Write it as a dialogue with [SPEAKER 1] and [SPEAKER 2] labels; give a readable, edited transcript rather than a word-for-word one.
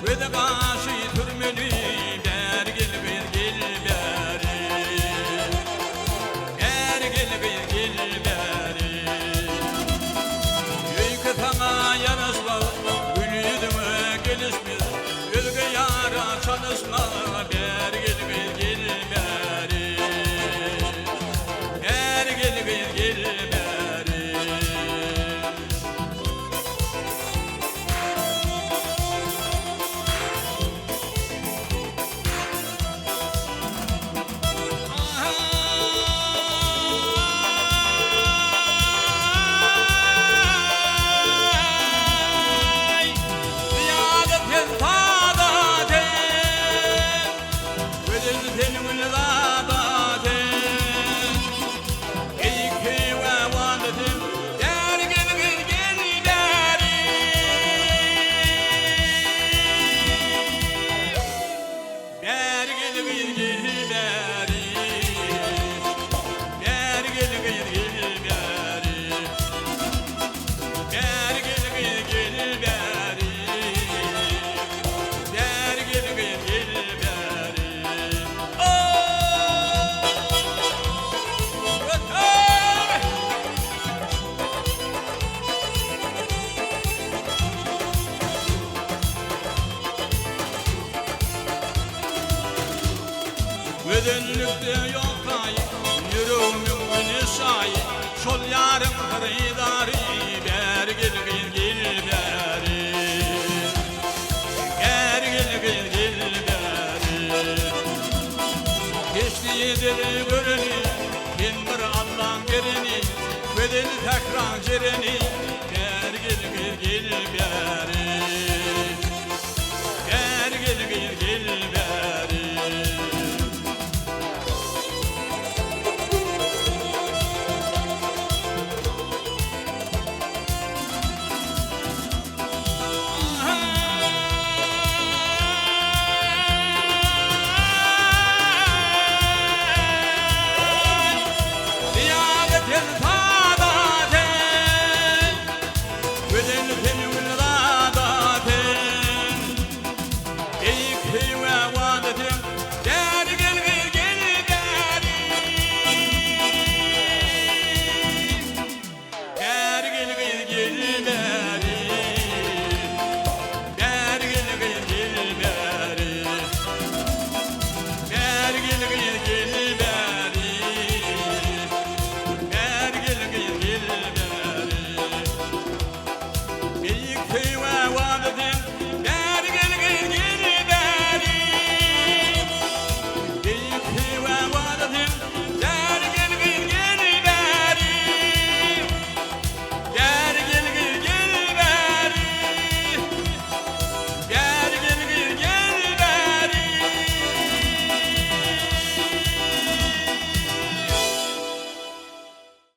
[SPEAKER 1] ve de karşı türmeni bergil bergil beri bergil bergil beri yükü sana yarasma gülüdüme gelişmez gölge yara çalışma bergil bergil beri bergil bergil beri Ödünlükte yok kayı, yürümün nişayı, şol yarım hıydari, bergil bilgil beri, bergil bilgil beri. Geçtiği deli göreni, bin bir Allah'ın geleni, ödül tekrar cereni, bergil bilgil beri.